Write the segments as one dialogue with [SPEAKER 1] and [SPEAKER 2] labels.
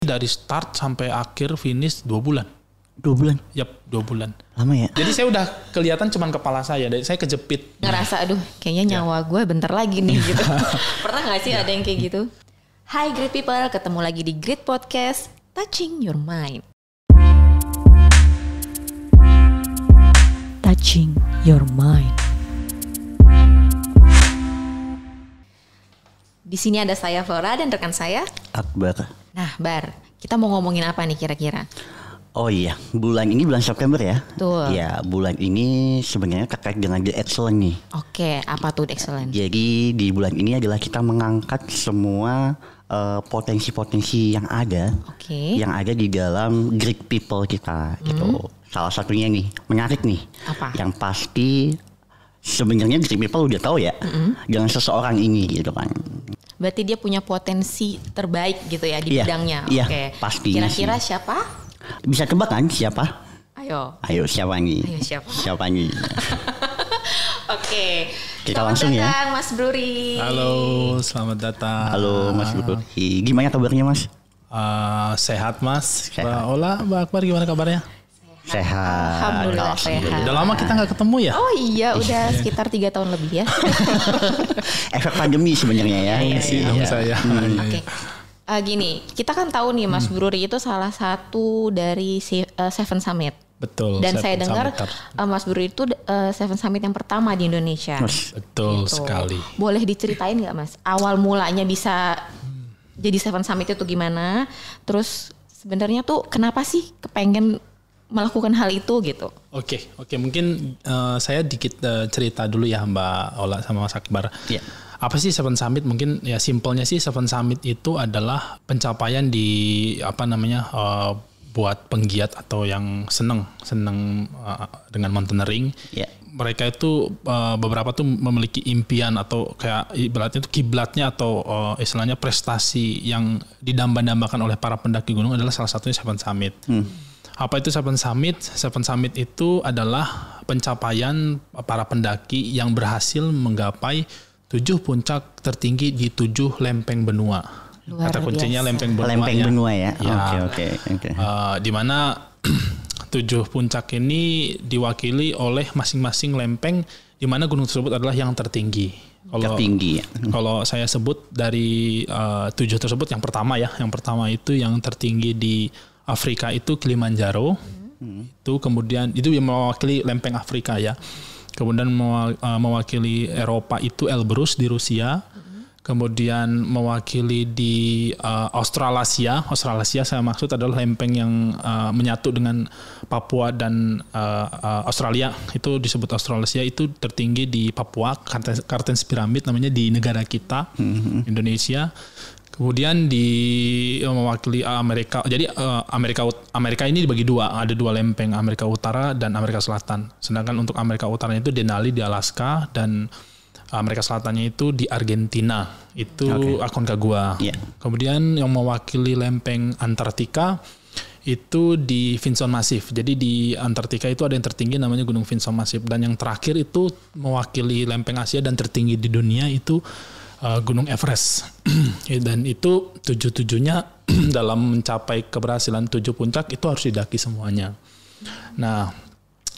[SPEAKER 1] Dari start sampai akhir finish 2 bulan.
[SPEAKER 2] 2 bulan?
[SPEAKER 1] Yap, 2 bulan.
[SPEAKER 2] Lama ya?
[SPEAKER 1] Jadi saya udah kelihatan cuman kepala saya kejepit.
[SPEAKER 3] Ngerasa aduh kayaknya nyawa gue bentar lagi nih gitu. Pernah gak sih ada yang kayak gitu? Hai great people, ketemu lagi di Great Podcast Touching Your Mind. Touching Your Mind. Di sini ada saya Flora dan rekan saya
[SPEAKER 2] Akbar.
[SPEAKER 3] Nah Bar, kita mau ngomongin apa nih kira-kira?
[SPEAKER 2] Oh iya, bulan ini bulan September ya.
[SPEAKER 3] Betul.
[SPEAKER 2] Ya, bulan ini sebenarnya terkait dengan The Excellent nih.
[SPEAKER 3] Oke, apa tuh The Excellent?
[SPEAKER 2] Jadi di bulan ini adalah kita mengangkat semua potensi-potensi yang ada.
[SPEAKER 3] Oke.
[SPEAKER 2] Yang ada di dalam Great People kita gitu. Salah satunya nih, menarik nih.
[SPEAKER 3] Apa?
[SPEAKER 2] Yang pasti sebenarnya Great People udah tahu ya. Dengan seseorang ini gitu kan.
[SPEAKER 3] Berarti dia punya potensi terbaik gitu ya di bidangnya.
[SPEAKER 2] Iya,
[SPEAKER 3] Oke.
[SPEAKER 2] pastinya
[SPEAKER 3] Kira-kira
[SPEAKER 2] sih.
[SPEAKER 3] siapa?
[SPEAKER 2] Bisa tebak kan siapa?
[SPEAKER 3] Ayo
[SPEAKER 2] Siapa nih?
[SPEAKER 3] Ayo, siapa?
[SPEAKER 2] Siapa nih?
[SPEAKER 3] Oke.
[SPEAKER 2] Kita
[SPEAKER 3] Selamat
[SPEAKER 2] langsung ya.
[SPEAKER 3] datang, Mas Bruri.
[SPEAKER 1] Halo, selamat datang.
[SPEAKER 2] Halo Mas Bruri. Gimana kabarnya Mas?
[SPEAKER 1] Sehat Mas.
[SPEAKER 2] Sehat.
[SPEAKER 1] Mbak Ola, Mbak Akbar gimana kabarnya?
[SPEAKER 2] Sehat.
[SPEAKER 3] Alhamdulillah sehat.
[SPEAKER 1] Udah lama kita nggak ketemu ya?
[SPEAKER 3] Oh iya, udah sekitar 3 tahun lebih ya.
[SPEAKER 2] Efek pandemi sebenarnya ya.
[SPEAKER 3] Iya,
[SPEAKER 1] Si
[SPEAKER 3] iya.
[SPEAKER 1] dong saya.
[SPEAKER 3] Oke. Gini, kita kan tahu nih Mas Bruri itu salah satu dari Seven Summit.
[SPEAKER 1] Betul.
[SPEAKER 3] Dan saya dengar
[SPEAKER 1] Summiter.
[SPEAKER 3] Mas Bruri itu Seven Summit yang pertama di Indonesia.
[SPEAKER 1] Betul
[SPEAKER 3] Gitu.
[SPEAKER 1] sekali.
[SPEAKER 3] Boleh diceritain nggak Mas? Awal mulanya bisa jadi Seven Summit itu gimana? Terus sebenarnya tuh kenapa sih kepengen melakukan hal itu gitu?
[SPEAKER 1] Oke. Mungkin saya dikit cerita dulu ya Mbak Ola sama Mas Akbar.
[SPEAKER 2] Iya.
[SPEAKER 1] Apa sih Seven Summit? Mungkin ya simpelnya sih Seven Summit itu adalah pencapaian di buat penggiat atau yang seneng dengan mountaineering.
[SPEAKER 2] Iya.
[SPEAKER 1] Mereka itu beberapa tuh memiliki impian atau kayak ibaratnya itu kiblatnya atau istilahnya prestasi yang didamba-dambakan oleh para pendaki gunung adalah salah satunya Seven Summit. Apa itu Seven Summit? Seven Summit itu adalah pencapaian para pendaki yang berhasil menggapai 7 puncak tertinggi di 7 lempeng benua.
[SPEAKER 3] Luar
[SPEAKER 1] Kata kuncinya
[SPEAKER 3] biasa.
[SPEAKER 1] lempeng benua.
[SPEAKER 2] Lempeng
[SPEAKER 1] ya.
[SPEAKER 2] benua ya.
[SPEAKER 1] Ya.
[SPEAKER 2] Oke.
[SPEAKER 1] Di mana 7 puncak ini diwakili oleh masing-masing lempeng di mana gunung tersebut adalah yang tertinggi.
[SPEAKER 2] Tertinggi ya.
[SPEAKER 1] Kalau saya sebut dari 7 tersebut yang pertama itu yang tertinggi di Afrika itu Kilimanjaro. Itu kemudian itu yang mewakili lempeng Afrika ya. Kemudian mewakili Eropa itu Elbrus di Rusia. Kemudian mewakili di Australasia saya maksud adalah lempeng yang menyatu dengan Papua dan Australia. Itu disebut Australasia, itu tertinggi di Papua, Kartens Pyramid namanya di negara kita, Indonesia. Kemudian mewakili Amerika. Jadi Amerika ini dibagi dua, ada 2 lempeng, Amerika Utara dan Amerika Selatan. Sedangkan untuk Amerika Utara itu Denali di Alaska dan Amerika Selatannya itu di Argentina, itu Aconcagua.
[SPEAKER 2] Yeah.
[SPEAKER 1] Kemudian yang mewakili lempeng Antartika itu di Vinson Massif. Jadi di Antartika itu ada yang tertinggi namanya Gunung Vinson Massif, dan yang terakhir itu mewakili lempeng Asia dan tertinggi di dunia itu Gunung Everest. Dan itu 7-7-nya dalam mencapai keberhasilan 7 puncak itu harus didaki semuanya. Nah,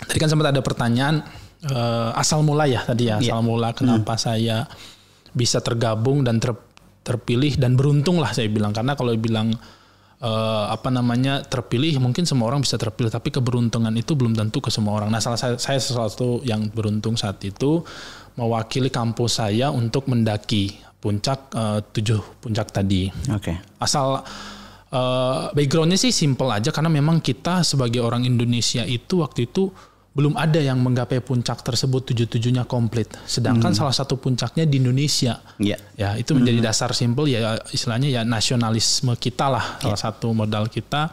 [SPEAKER 1] tadi kan sempat ada pertanyaan asal mula ya tadi ya, asal mula kenapa saya bisa tergabung dan terpilih dan beruntung lah saya bilang, karena kalau bilang terpilih mungkin semua orang bisa terpilih, tapi keberuntungan itu belum tentu ke semua orang. Nah, saya sesuatu yang beruntung saat itu mewakili kampus saya untuk mendaki puncak 7 puncak tadi.
[SPEAKER 2] Oke.
[SPEAKER 1] Asal backgroundnya sih simple aja, karena memang kita sebagai orang Indonesia itu waktu itu belum ada yang menggapai puncak tersebut 7-7-nya komplit. Sedangkan salah satu puncaknya di Indonesia.
[SPEAKER 2] Iya.
[SPEAKER 1] Ya, itu menjadi dasar simpel ya, istilahnya ya nasionalisme kita lah, salah satu modal kita.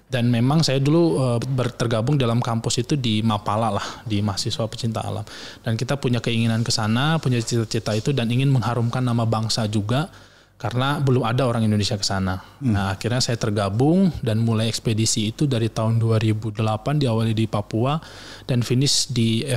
[SPEAKER 1] Dan memang saya dulu tergabung dalam kampus itu di Mapala lah, di mahasiswa pecinta alam. Dan kita punya keinginan ke sana, punya cita-cita itu dan ingin mengharumkan nama bangsa juga. Karena belum ada orang Indonesia ke sana. Nah, akhirnya saya tergabung dan mulai ekspedisi itu dari tahun 2008, diawali di Papua dan finish di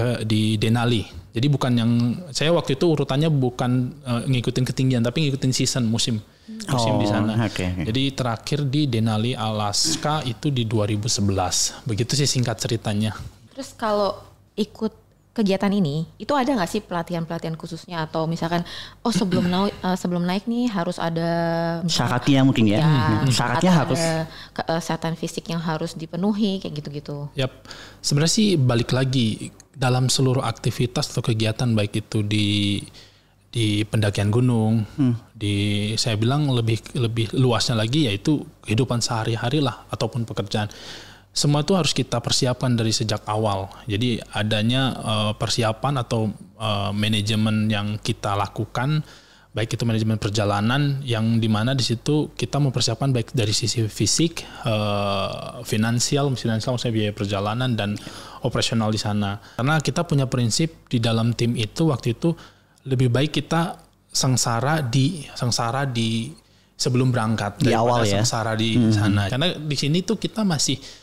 [SPEAKER 1] Denali. Jadi bukan yang saya waktu itu urutannya bukan ngikutin ketinggian, tapi ngikutin season musim. musim di sana.
[SPEAKER 2] Okay.
[SPEAKER 1] Jadi terakhir di Denali, Alaska itu di 2011. Begitu sih singkat ceritanya.
[SPEAKER 3] Terus kalau ikut kegiatan ini, itu ada nggak sih pelatihan-pelatihan khususnya atau misalkan sebelum naik nih harus ada
[SPEAKER 2] syaratnya mungkin ya. Syaratnya harus
[SPEAKER 3] kesehatan fisik yang harus dipenuhi kayak gitu-gitu.
[SPEAKER 1] Yap. Sebenarnya sih balik lagi dalam seluruh aktivitas atau kegiatan baik itu di pendakian gunung, saya bilang lebih luasnya lagi yaitu kehidupan sehari-hari lah ataupun pekerjaan. Semua itu harus kita persiapkan dari sejak awal. Jadi adanya persiapan atau manajemen yang kita lakukan, baik itu manajemen perjalanan yang dimana di situ kita mempersiapkan baik dari sisi fisik, finansial maksudnya biaya perjalanan dan operasional di sana. Karena kita punya prinsip di dalam tim itu waktu itu lebih baik kita sengsara di sebelum berangkat
[SPEAKER 2] di awal ya.
[SPEAKER 1] Sengsara di sana. Karena di sini tuh kita masih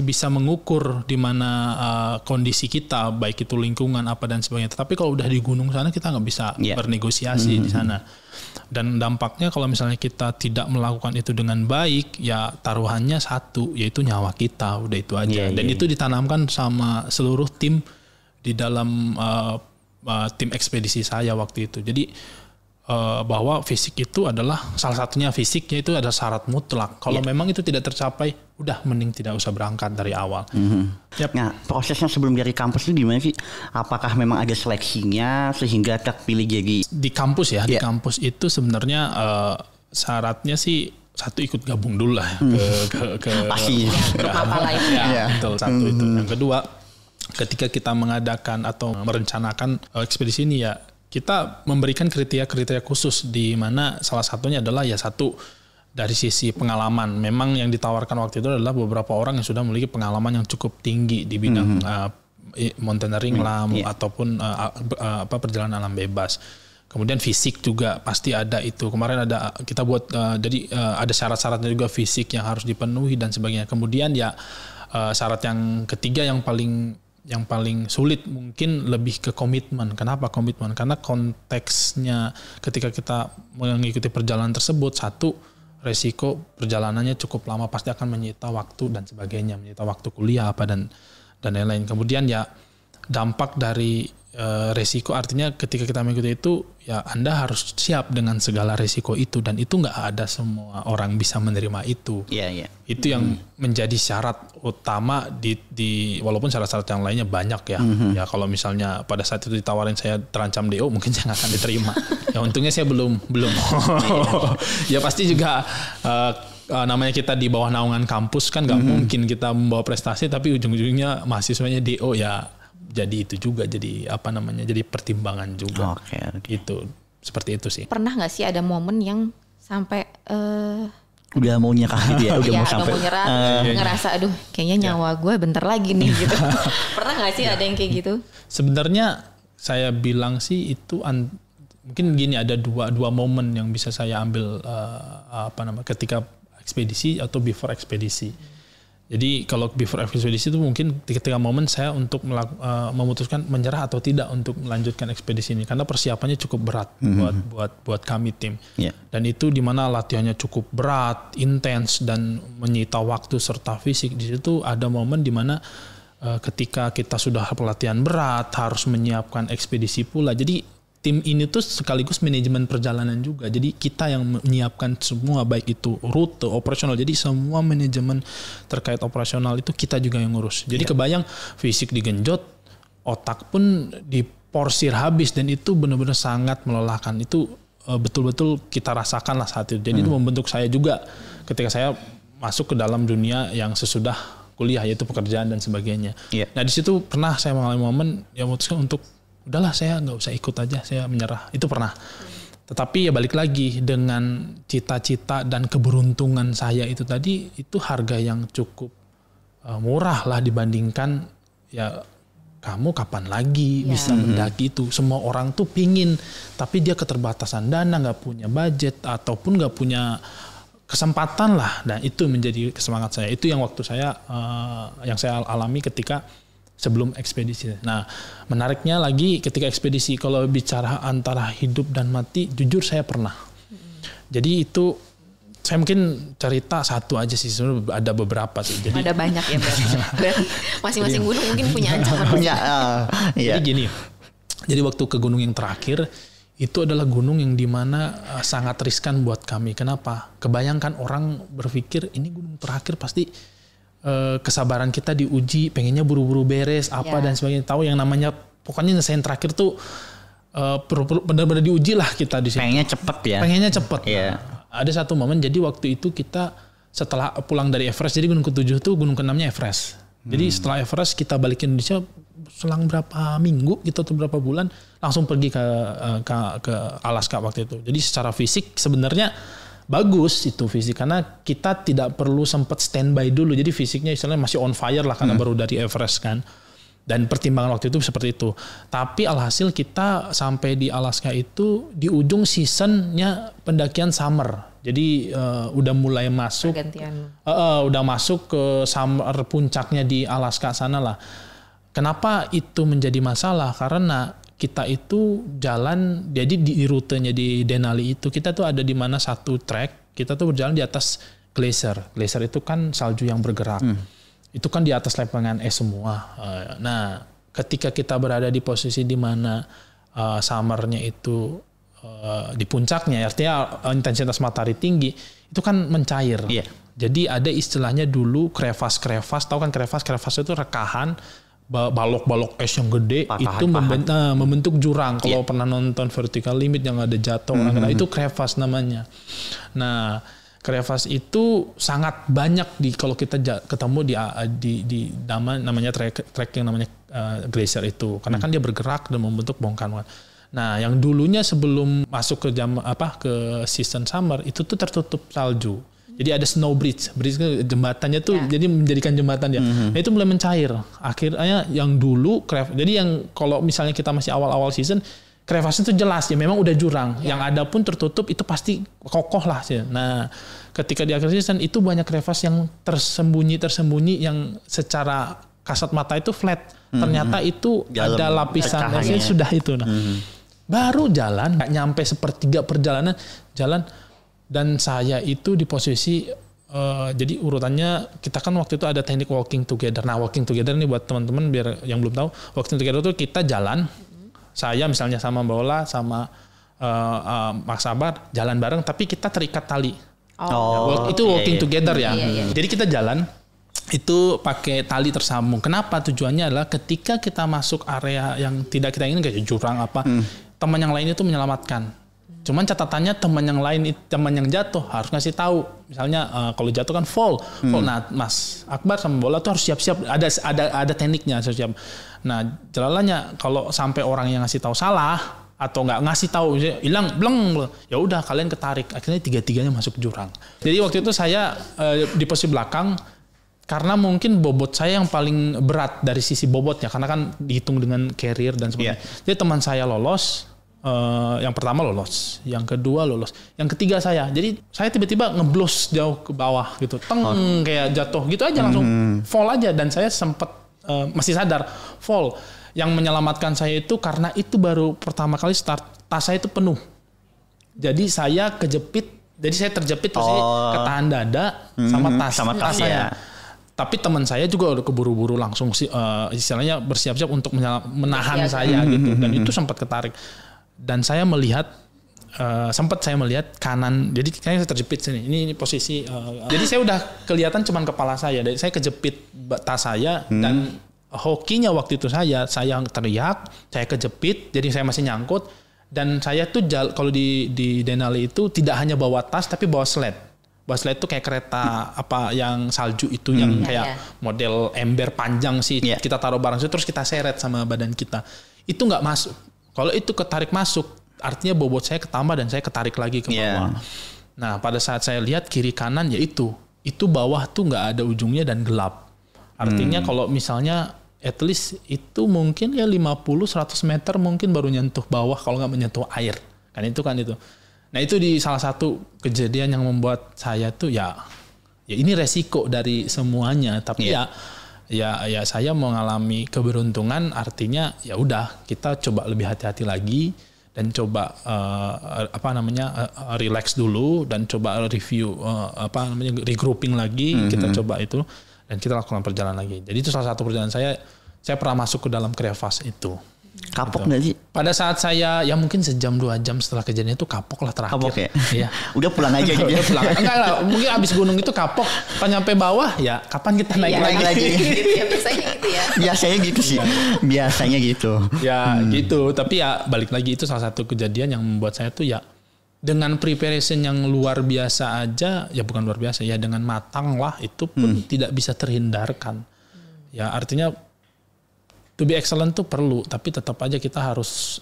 [SPEAKER 1] bisa mengukur di mana kondisi kita, baik itu lingkungan apa dan sebagainya. Tapi kalau udah di gunung sana kita nggak bisa bernegosiasi di sana. Dan dampaknya kalau misalnya kita tidak melakukan itu dengan baik, ya taruhannya satu, yaitu nyawa kita. Udah itu aja. Dan itu ditanamkan sama seluruh tim di dalam tim ekspedisi saya waktu itu. Jadi bahwa fisik itu adalah salah satunya, fisiknya itu ada syarat mutlak. Kalau memang itu tidak tercapai, udah mending tidak usah berangkat dari awal.
[SPEAKER 2] Yep. Nah, prosesnya sebelum dari kampus itu gimana sih? Apakah memang ada seleksinya sehingga terpilih jadi
[SPEAKER 1] di kampus ya? Di kampus itu sebenarnya syaratnya sih satu ikut gabung dulu lah ke
[SPEAKER 2] pasti
[SPEAKER 1] betul, satu itu. Yang kedua, ketika kita mengadakan atau merencanakan ekspedisi ini ya kita memberikan kriteria khusus di mana salah satunya adalah ya satu dari sisi pengalaman. Memang yang ditawarkan waktu itu adalah beberapa orang yang sudah memiliki pengalaman yang cukup tinggi di bidang mountaineering lah ataupun perjalanan alam bebas. Kemudian fisik juga pasti ada itu. Kemarin ada kita buat jadi ada syarat-syaratnya juga fisik yang harus dipenuhi dan sebagainya. Kemudian ya syarat yang ketiga yang paling sulit mungkin lebih ke komitmen. Kenapa komitmen? Karena konteksnya ketika kita mengikuti perjalanan tersebut, satu, resiko perjalanannya cukup lama, pasti akan menyita waktu dan sebagainya, menyita waktu kuliah apa dan lain-lain. Kemudian ya dampak dari resiko, artinya ketika kita mengikuti itu ya Anda harus siap dengan segala resiko itu, dan itu nggak ada semua orang bisa menerima itu. Itu yang menjadi syarat utama di walaupun syarat-syarat yang lainnya banyak ya. Ya kalau misalnya pada saat itu ditawarin saya terancam DO, mungkin saya nggak akan diterima. Ya untungnya saya belum. Ya pasti juga namanya kita di bawah naungan kampus kan nggak mungkin kita membawa prestasi tapi ujung-ujungnya mahasiswanya DO ya. Jadi itu juga jadi jadi pertimbangan juga. Gitu, seperti itu sih.
[SPEAKER 3] Pernah nggak sih ada momen yang sampai
[SPEAKER 2] udah mau nyerah gitu ya, udah mau
[SPEAKER 3] nyerah, ngerasa aduh kayaknya nyawa gue bentar lagi nih gitu. Pernah nggak sih ada yang kayak gitu?
[SPEAKER 1] Sebenarnya saya bilang sih itu mungkin gini, ada dua momen yang bisa saya ambil ketika ekspedisi atau before ekspedisi. Jadi kalau before ekspedisi itu mungkin ketika momen saya untuk memutuskan menyerah atau tidak untuk melanjutkan ekspedisi ini, karena persiapannya cukup berat buat kami tim. Dan itu dimana latihannya cukup berat, intens dan menyita waktu serta fisik. Di situ ada momen dimana ketika kita sudah pelatihan berat harus menyiapkan ekspedisi pula. Jadi tim ini tuh sekaligus manajemen perjalanan juga. Jadi kita yang menyiapkan semua, baik itu rute, operasional. Jadi semua manajemen terkait operasional itu kita juga yang ngurus. Jadi kebayang fisik digenjot, otak pun diporsir habis, dan itu benar-benar sangat melelahkan. Itu betul-betul kita rasakan lah saat itu. Jadi itu membentuk saya juga ketika saya masuk ke dalam dunia yang sesudah kuliah, yaitu pekerjaan dan sebagainya. Nah di situ pernah saya mengalami momen yang memutuskan untuk udahlah saya nggak usah ikut aja, saya menyerah. Itu pernah. Tetapi ya balik lagi dengan cita-cita dan keberuntungan saya itu tadi, itu harga yang cukup murah lah dibandingkan ya kamu kapan lagi bisa mendaki itu. Semua orang tuh pingin, tapi dia keterbatasan dana, nggak punya budget ataupun nggak punya kesempatan lah. Dan itu menjadi semangat saya. Itu yang waktu saya yang saya alami ketika sebelum ekspedisi. Nah, menariknya lagi ketika ekspedisi, kalau bicara antara hidup dan mati, jujur saya pernah. Jadi itu saya mungkin cerita satu aja sih, sebenarnya ada beberapa sih. Jadi
[SPEAKER 3] ada banyak ya berarti. Masing-masing gunung mungkin punya ancaman.
[SPEAKER 2] Punya,
[SPEAKER 1] Jadi gini, jadi waktu ke gunung yang terakhir itu adalah gunung yang dimana sangat riskan buat kami. Kenapa? Kebayangkan orang berpikir ini gunung terakhir pasti kesabaran kita diuji, pengennya buru-buru beres apa dan sebagainya. Tahu yang namanya pokoknya nyelesain terakhir tuh benar-benar diuji lah kita di sini.
[SPEAKER 2] Pengennya cepet ya.
[SPEAKER 1] Pengennya cepet.
[SPEAKER 2] Iya.
[SPEAKER 1] Ada satu momen, jadi waktu itu kita setelah pulang dari Everest, jadi gunung ke-7 tuh gunung ke-6-nya Everest. Jadi setelah Everest kita balik ke Indonesia selang berapa minggu gitu atau berapa bulan langsung pergi ke Alaska waktu itu. Jadi secara fisik sebenarnya bagus itu fisik karena kita tidak perlu sempat standby dulu. Jadi fisiknya istilahnya masih on fire lah karena baru dari Everest kan. Dan pertimbangan waktu itu seperti itu. Tapi alhasil kita sampai di Alaska itu di ujung seasonnya pendakian summer. Jadi udah mulai masuk. Udah masuk ke summer puncaknya di Alaska sana lah. Kenapa itu menjadi masalah? Karena kita itu jalan, jadi di rutenya di Denali itu kita tuh ada di mana satu trek, kita tuh berjalan di atas glacier. Glacier itu kan salju yang bergerak. Itu kan di atas lempengan es semua. Nah, ketika kita berada di posisi di mana summernya itu di puncaknya, artinya intensitas matahari tinggi, itu kan mencair.
[SPEAKER 2] Yeah.
[SPEAKER 1] Jadi ada istilahnya dulu krevas-krevas, tahu kan krevas itu rekahan, balok-balok es yang gede, itu membentuk jurang. Kalau pernah nonton Vertical Limit yang ada jatuh, itu krevas namanya. Nah, krevas itu sangat banyak kalau kita ketemu di namanya trek yang namanya glacier itu, karena kan dia bergerak dan membentuk bongkahan. Nah, yang dulunya sebelum masuk ke season summer itu tuh tertutup salju. Jadi ada snow bridge jembatannya tuh jadi menjadikan jembatan ya. Nah, itu mulai mencair. Akhirnya yang dulu jadi yang kalau misalnya kita masih awal-awal season krevas itu jelas ya memang udah jurang. Yang ada pun tertutup itu pasti kokoh lah sih. Nah, ketika di akhir season itu banyak krevas yang tersembunyi yang secara kasat mata itu flat. Ternyata itu ada lapisan esnya sudah itu. Nah, baru jalan nggak nyampe sepertiga perjalanan jalan dan saya itu di posisi jadi urutannya kita kan waktu itu ada teknik walking together. Nah, walking together ini buat teman-teman biar yang belum tahu, walking together itu kita jalan. Saya misalnya sama Mbak Ola sama Mas Sabar jalan bareng tapi kita terikat tali. Itu walking together ya. Jadi kita jalan itu pakai tali tersambung. Kenapa? Tujuannya adalah ketika kita masuk area yang tidak kita ingin kayak jurang apa, teman yang lain itu menyelamatkan. Cuman catatannya teman yang jatuh harus ngasih tahu. Misalnya kalau jatuh kan fall. Nah, Mas Akbar sama Bola tuh harus siap-siap. Ada tekniknya siap. Nah, jalannya kalau sampai orang yang ngasih tahu salah atau nggak ngasih tahu hilang bleng, ya udah kalian ketarik. Akhirnya tiga-tiganya masuk jurang. Jadi waktu itu saya di posisi belakang karena mungkin bobot saya yang paling berat dari sisi bobotnya karena kan dihitung dengan carrier dan sebagainya. Jadi teman saya lolos. Yang pertama lolos, yang kedua lolos, yang ketiga saya. Jadi saya tiba-tiba ngeblos jauh ke bawah gitu, kayak jatuh gitu aja langsung fall aja dan saya sempat masih sadar fall. Yang menyelamatkan saya itu karena itu baru pertama kali start, tas saya itu penuh. Jadi saya kejepit, jadi saya terjepit terus ketahan dada sama tas saya. Tapi teman saya juga udah keburu-buru langsung istilahnya bersiap-siap untuk menahan saya gitu dan itu sempat ketarik. Dan saya melihat sempat saya melihat kanan, jadi kayaknya saya terjepit sini. Ini posisi. Jadi saya udah kelihatan cuman kepala saya. Jadi saya kejepit tas saya dan hokinya waktu itu saya teriak, saya kejepit. Jadi saya masih nyangkut dan saya tuh kalau di Denali itu tidak hanya bawa tas tapi bawa sled. Bawa sled itu kayak kereta apa yang salju itu yang kayak model ember panjang sih. Kita taruh barang situ terus kita seret sama badan kita. Itu nggak masuk. Kalau itu ketarik masuk, artinya bobot saya ketambah dan saya ketarik lagi ke bawah. Nah, pada saat saya lihat kiri kanan ya itu bawah tuh nggak ada ujungnya dan gelap. Artinya kalau misalnya at least itu mungkin ya 50-100 meter mungkin baru nyentuh bawah kalau nggak menyentuh air. Kan itu. Nah, itu di salah satu kejadian yang membuat saya tuh ya ini resiko dari semuanya. Tapi ya saya mengalami keberuntungan, artinya ya udah kita coba lebih hati-hati lagi coba relax dulu dan coba review regrouping lagi, kita coba itu dan kita lakukan perjalanan lagi. Jadi itu salah satu perjalanan saya pernah masuk ke dalam career fast itu.
[SPEAKER 2] Kapok nggak sih?
[SPEAKER 1] Pada saat saya ya mungkin sejam 2 jam setelah kejadian itu kapok lah terakhir.
[SPEAKER 2] Kapok ya?
[SPEAKER 1] Iya.
[SPEAKER 2] Udah pulang aja gitu.
[SPEAKER 1] Udah pulang. Enggak lah, mungkin abis gunung itu kapok. Pas nyampe bawah ya kapan kita naik lagi.
[SPEAKER 3] Ya biasanya gitu ya.
[SPEAKER 2] Biasanya gitu sih. Biasanya gitu.
[SPEAKER 1] Ya gitu, tapi ya balik lagi itu salah satu kejadian yang membuat saya tuh ya dengan preparation yang luar biasa aja, ya bukan luar biasa ya dengan matang lah itu pun tidak bisa terhindarkan. Ya artinya to be excellent tuh perlu, tapi tetap aja kita harus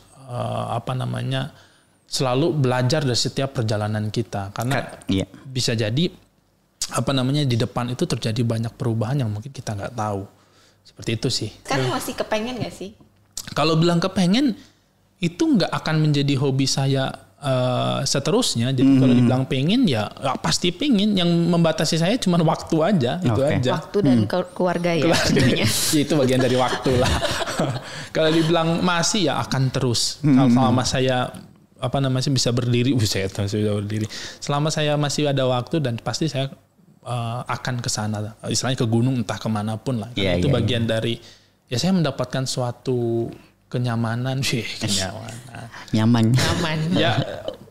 [SPEAKER 1] selalu belajar dari setiap perjalanan kita karena bisa jadi di depan itu terjadi banyak perubahan yang mungkin kita nggak tahu. Seperti itu sih.
[SPEAKER 3] Kan masih kepengen nggak sih?
[SPEAKER 1] Kalau bilang kepengen itu nggak akan menjadi hobi saya seterusnya. Jadi kalau dibilang pengen ya pasti pengen. Yang membatasi saya cuma waktu aja, itu aja.
[SPEAKER 3] Waktu dan keluarga ya.
[SPEAKER 1] Itu bagian dari waktu lah. Kalau dibilang masih ya akan terus. Kalau selama saya bisa berdiri, selama saya masih ada waktu dan pasti saya akan ke sana. Istilahnya ke gunung entah kemanapun lah. Itu bagian dari ya saya mendapatkan suatu kenyamanan.
[SPEAKER 2] Nyaman.
[SPEAKER 1] Ya,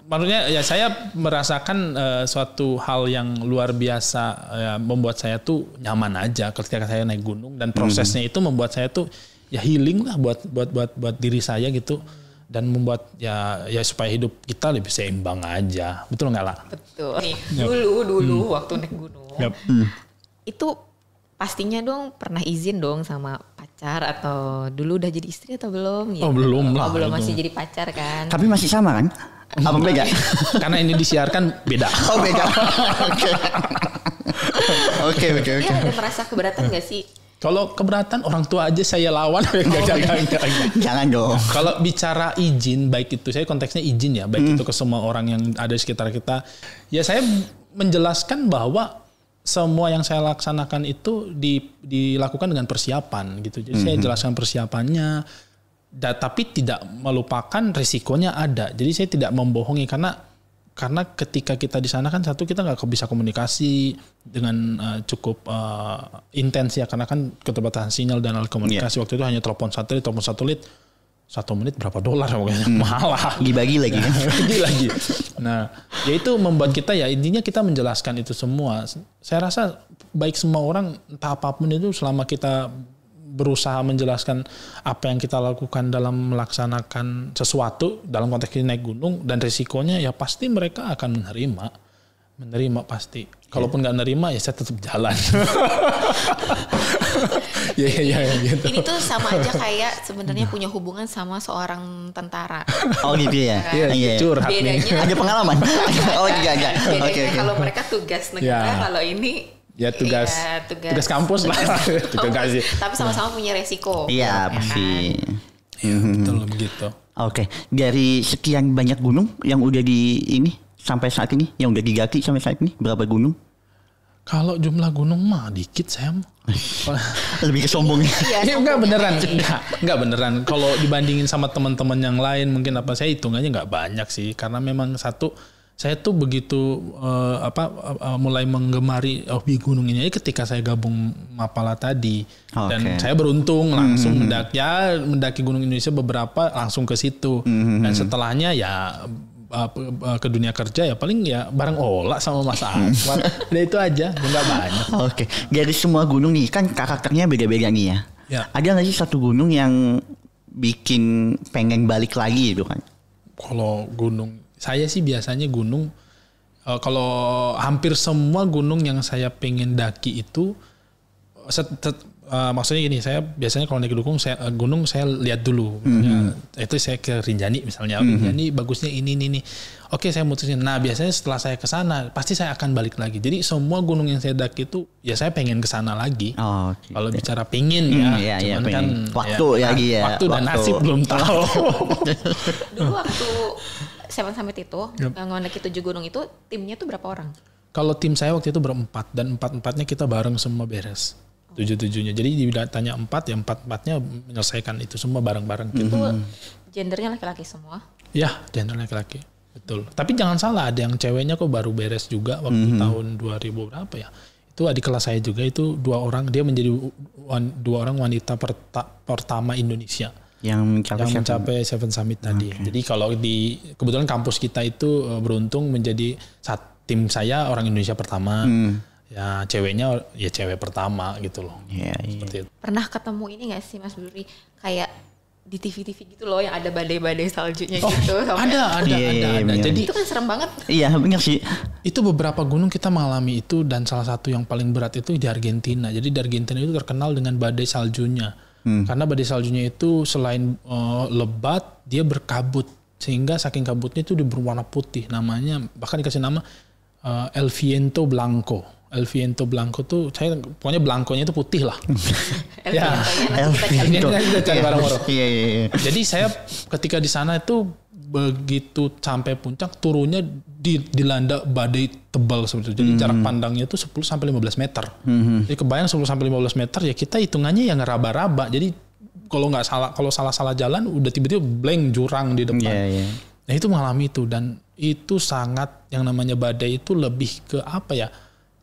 [SPEAKER 1] maksudnya ya saya merasakan suatu hal yang luar biasa ya, membuat saya tuh nyaman aja ketika saya naik gunung dan prosesnya itu membuat saya tuh ya healing lah buat diri saya gitu dan membuat ya supaya hidup kita lebih seimbang aja. Betul nggak lah?
[SPEAKER 3] Betul. Nih, dulu waktu naik gunung. Itu pastinya dong pernah izin dong sama pacar atau dulu udah jadi istri atau belum?
[SPEAKER 1] Oh belum lah.
[SPEAKER 3] Belum masih jadi pacar kan?
[SPEAKER 2] Tapi masih sama kan? Apa beda?
[SPEAKER 1] Karena ini disiarkan beda. Oh beda.
[SPEAKER 2] Oke.
[SPEAKER 3] Ya ada merasa keberatan gak sih?
[SPEAKER 1] Kalau keberatan orang tua aja saya lawan.
[SPEAKER 2] Jangan dong.
[SPEAKER 1] Kalau bicara izin, baik itu saya konteksnya izin ya, baik itu ke semua orang yang ada di sekitar kita. Ya saya menjelaskan bahwa semua yang saya laksanakan itu dilakukan dengan persiapan gitu. Jadi saya jelaskan persiapannya, tapi tidak melupakan risikonya ada. Jadi saya tidak membohongi karena ketika kita di sana kan satu kita nggak bisa komunikasi dengan cukup intens ya karena kan keterbatasan sinyal dan alat komunikasi waktu itu hanya telepon satelit 1 menit berapa dolar malah
[SPEAKER 2] dibagi lagi kan.
[SPEAKER 1] lagi. Nah, ya itu membuat kita ya intinya kita menjelaskan itu semua. Saya rasa baik semua orang entah apapun itu selama kita berusaha menjelaskan apa yang kita lakukan dalam melaksanakan sesuatu dalam konteks ini naik gunung dan risikonya ya pasti mereka akan menerima pasti. Kalaupun nggak nerima ya saya tetap jalan. Ya gitu.
[SPEAKER 3] Ini tuh sama aja kayak sebenarnya punya hubungan sama seorang tentara.
[SPEAKER 2] Oh gitu ya.
[SPEAKER 1] Iya. Curhat.
[SPEAKER 3] Bedanya
[SPEAKER 2] ada pengalaman. Oh enggak.
[SPEAKER 3] Bedanya kalau mereka tugas negara, kalau ini
[SPEAKER 1] ya tugas kampus lah.
[SPEAKER 3] Tapi sama-sama punya resiko.
[SPEAKER 2] Iya pasti.
[SPEAKER 1] Ya, betul begitu.
[SPEAKER 2] Oke. Dari sekian banyak gunung yang udah sampai saat ini, yang udah digaki sampai saat ini, berapa gunung?
[SPEAKER 1] Kalau jumlah gunung mah dikit saya.
[SPEAKER 2] Lebih ke sombong.
[SPEAKER 1] Iya, enggak beneran. Kalau dibandingin sama teman-teman yang lain mungkin saya hitungannya enggak banyak sih karena memang saya tuh begitu mulai menggemari hobi gunung ini ketika saya gabung Mapala tadi. Dan saya beruntung langsung mendaki Gunung Indonesia beberapa langsung ke situ. Dan setelahnya ya ke dunia kerja ya paling ya bareng Ola sama Mas Akbar. Udah itu aja, enggak banyak.
[SPEAKER 2] Oke. Dari semua gunung nih kan karakternya beda-beda nih ya. Ada nggak sih satu gunung yang bikin pengen balik lagi gitu kan?
[SPEAKER 1] Kalau gunung, saya sih biasanya gunung. Kalau hampir semua gunung yang saya pengen daki itu, maksudnya gini, saya biasanya kalau naik gunung saya lihat dulu. Itu saya ke Rinjani misalnya, Rinjani bagusnya ini. Oke, saya mutusin. Nah, biasanya setelah saya ke sana, pasti saya akan balik lagi. Jadi semua gunung yang saya daki itu, ya saya pengen ke sana lagi. Oh, okay. Kalau bicara pengin cuman kan
[SPEAKER 2] waktu waktu
[SPEAKER 1] dan nasib belum tahu.
[SPEAKER 3] Dulu waktu Seven Summit itu, yang mendaki 7 gunung itu, timnya tuh berapa orang?
[SPEAKER 1] Kalau tim saya waktu itu berempat dan 4-4-nya kita bareng semua beres. 7-7-nya. Jadi ditanya 4, ya 4-4-nya menyelesaikan itu semua bareng-bareng.
[SPEAKER 3] Itu gendernya laki-laki semua?
[SPEAKER 1] Ya, gender laki-laki. Betul. Tapi jangan salah, ada yang ceweknya kok baru beres juga waktu tahun 2000 berapa ya. Itu adik kelas saya juga, itu 2 orang, dia menjadi 2 orang wanita pertama Indonesia yang mencapai Seven Summit tadi. Jadi kalau kebetulan kampus kita itu beruntung menjadi tim saya orang Indonesia pertama. Ya ceweknya ya cewek pertama gitu loh. Seperti itu.
[SPEAKER 3] Pernah ketemu ini gak sih Mas Duri, kayak di TV-TV gitu loh yang ada badai-badai saljunya gitu.
[SPEAKER 1] Ada. Jadi
[SPEAKER 3] itu kan serem banget.
[SPEAKER 2] Iya benar sih.
[SPEAKER 1] Itu beberapa gunung kita mengalami itu, dan salah satu yang paling berat itu di Argentina. Jadi di Argentina itu terkenal dengan badai saljunya. Karena badai saljunya itu selain lebat, dia berkabut. Sehingga saking kabutnya itu dia berwarna putih. Namanya, bahkan dikasih nama El Viento Blanco. El Viento Blanco tuh, pokoknya blankonya itu putih lah.
[SPEAKER 3] Ya.
[SPEAKER 1] Ini kita cari bareng-bareng.
[SPEAKER 2] Iya.
[SPEAKER 1] Jadi saya ketika di sana itu begitu sampai puncak, turunnya dilanda badai tebal seperti itu. Jadi jarak pandangnya itu 10 sampai 15 meter. Jadi kebayang 10 sampai 15 meter ya kita hitungannya yang ngeraba-raba. Jadi kalau salah jalan udah tiba-tiba blank jurang di depan. Nah itu mengalami itu, dan itu sangat, yang namanya badai itu lebih ke apa ya?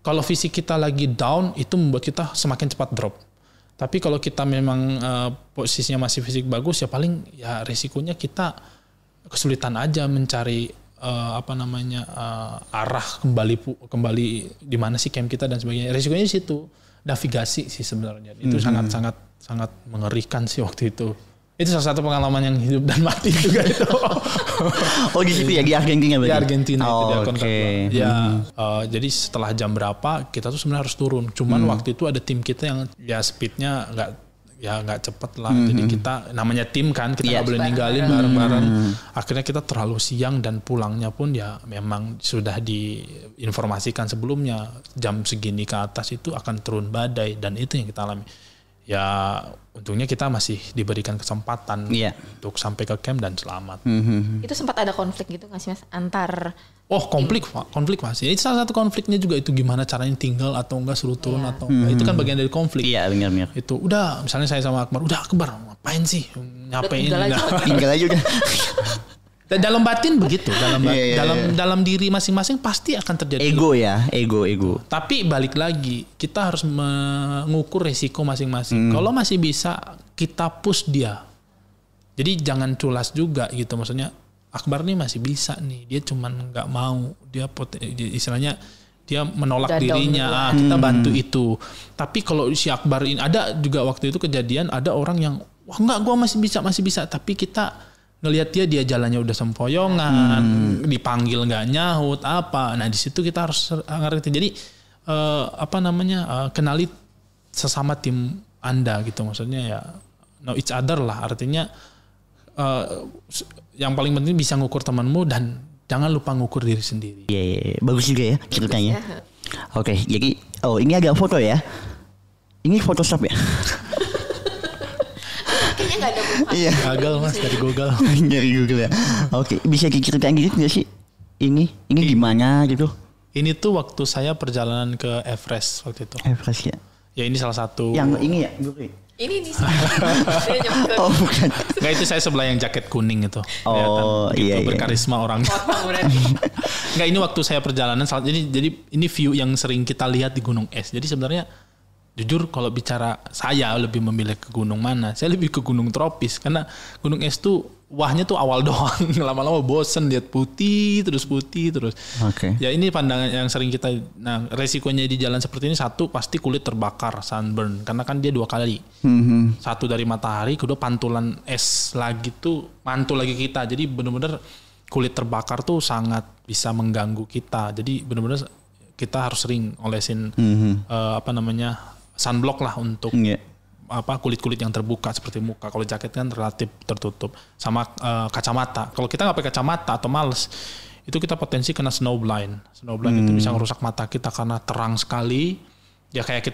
[SPEAKER 1] Kalau fisik kita lagi down, itu membuat kita semakin cepat drop. Tapi kalau kita memang posisinya masih fisik bagus, ya paling ya risikonya kita kesulitan aja mencari arah kembali di mana sih camp kita dan sebagainya. Risikonya di situ, navigasi sih sebenarnya. Itu sangat mengerikan sih waktu itu. Itu salah satu pengalaman yang hidup dan mati juga itu.
[SPEAKER 2] Oh di situ ya, di Argentina berarti?
[SPEAKER 1] Di Argentina itu di
[SPEAKER 2] Aconcagua.
[SPEAKER 1] Ya, jadi setelah jam berapa kita tuh sebenarnya harus turun. Cuman waktu itu ada tim kita yang ya speednya nggak cepet lah. Jadi kita namanya tim kan, kita nggak boleh ninggalin bareng-bareng. Akhirnya kita terlalu siang, dan pulangnya pun ya memang sudah diinformasikan sebelumnya jam segini ke atas itu akan turun badai, dan itu yang kita alami. Ya untungnya kita masih diberikan kesempatan untuk sampai ke camp dan selamat.
[SPEAKER 3] Itu sempat ada konflik gitu nggak sih Mas antar?
[SPEAKER 1] Konflik masih. Itu salah satu konfliknya juga, itu gimana caranya tinggal atau enggak, suruh turun atau enggak. Itu kan bagian dari konflik.
[SPEAKER 2] Iya benar.
[SPEAKER 1] Itu udah, misalnya saya sama Akbar, udah Akbar ngapain sih nyapain?
[SPEAKER 2] Tinggal aja udah.
[SPEAKER 1] Dan dalam batin begitu, dalam diri masing-masing pasti akan terjadi
[SPEAKER 2] ego ya, ego.
[SPEAKER 1] Tapi balik lagi, kita harus mengukur resiko masing-masing. Kalau masih bisa, kita push dia. Jadi jangan culas juga gitu, maksudnya Akbar nih masih bisa nih, dia cuman nggak mau, dia istilahnya dia menolak dirinya. Kita bantu itu. Tapi kalau si Akbar ini, ada juga waktu itu kejadian, ada orang yang wah enggak, gue masih bisa, tapi kita ngelihat dia jalannya udah sempoyongan, dipanggil nggak nyahut apa. Nah di situ kita harus ngerti. Jadi kenali sesama tim Anda gitu, maksudnya ya know each other lah. Artinya yang paling penting bisa ngukur temanmu, dan jangan lupa ngukur diri sendiri.
[SPEAKER 2] Iya, bagus juga ya ceritanya. Oke, jadi ini ada foto ya. Ini Photoshop ya.
[SPEAKER 3] Kayaknya nggak ada bukan.
[SPEAKER 2] Iya.
[SPEAKER 1] Gagal Mas dari Google.
[SPEAKER 2] Dari Google ya. Oke, bisa diceritain gitu nggak sih? Ini gimana gitu?
[SPEAKER 1] Ini tuh waktu saya perjalanan ke Everest waktu itu.
[SPEAKER 2] Everest ya.
[SPEAKER 1] Ya ini salah satu.
[SPEAKER 2] Yang ini ya, Guri.
[SPEAKER 3] Ini nih.
[SPEAKER 2] Oh bukan.
[SPEAKER 1] Nggak, itu saya sebelah yang jaket kuning itu.
[SPEAKER 2] Oh iya.
[SPEAKER 1] Berkarisma orangnya. Nggak, ini waktu saya perjalanan. Jadi ini view yang sering kita lihat di Gunung Es. Jadi sebenarnya jujur kalau bicara, saya lebih memilih ke gunung mana? Saya lebih ke gunung tropis, karena gunung es tuh wahnya tuh awal doang, lama-lama bosen lihat putih terus.
[SPEAKER 2] Oke.
[SPEAKER 1] Ya ini pandangan yang sering kita. Nah resikonya di jalan seperti ini, satu pasti kulit terbakar, sunburn, karena kan dia 2 kali. Satu dari matahari, kedua pantulan es lagi tuh mantul lagi kita. Jadi benar-benar kulit terbakar tuh sangat bisa mengganggu kita. Jadi benar-benar kita harus sering olesin sunblock lah untuk kulit-kulit yang terbuka seperti muka. Kalau jaket kan relatif tertutup, sama kacamata. Kalau kita nggak pakai kacamata atau males, itu kita potensi kena snow blind. Snow blind itu bisa merusak mata kita karena terang sekali. Ya kayak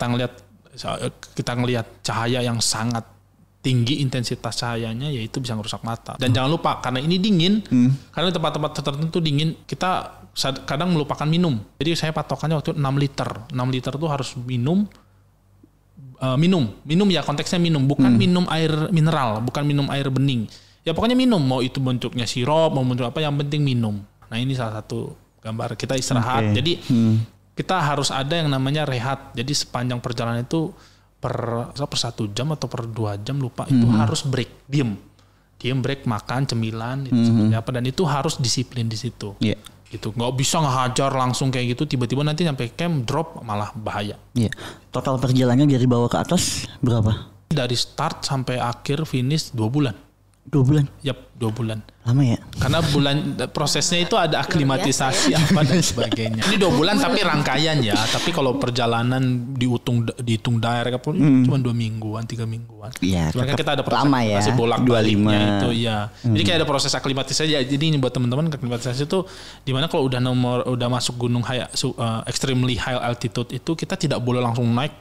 [SPEAKER 1] kita ngelihat cahaya yang sangat tinggi intensitas cahayanya, yaitu bisa merusak mata. Dan jangan lupa, karena ini dingin, karena di tempat-tempat tertentu dingin, kita kadang melupakan minum. Jadi saya patokannya waktu 6 liter. 6 liter tuh harus minum ya konteksnya minum, bukan minum air mineral, bukan minum air bening. Ya pokoknya minum, mau itu bentuknya sirup, mau bentuk apa, yang penting minum. Nah ini salah satu gambar kita istirahat. Jadi kita harus ada yang namanya rehat. Jadi sepanjang perjalanan itu per 1 jam atau per 2 jam lupa itu harus break, diem break, makan cemilan itu seperti apa, dan itu harus disiplin di situ. Gitu, nggak bisa ngehajar langsung kayak gitu tiba-tiba nanti sampai camp drop malah bahaya.
[SPEAKER 2] Total perjalanannya dari bawah ke atas berapa? Dari
[SPEAKER 1] start sampai akhir finish 2 bulan.
[SPEAKER 2] 2 bulan?
[SPEAKER 1] Yap, 2 bulan.
[SPEAKER 2] Lama ya?
[SPEAKER 1] Karena prosesnya itu ada aklimatisasi apa dan sebagainya. Ini 2 bulan tapi rangkaian ya. Tapi kalau perjalanan dihitung direct pun cuma 2 mingguan, 3 mingguan.
[SPEAKER 2] Iya.
[SPEAKER 1] Sebenarnya kita ada proses
[SPEAKER 2] ya,
[SPEAKER 1] bolak-baliknya itu ya. Jadi kayak ada proses aklimatisasi. Jadi ini buat teman-teman, aklimatisasi itu dimana kalau udah masuk gunung extremely high altitude itu kita tidak boleh langsung naik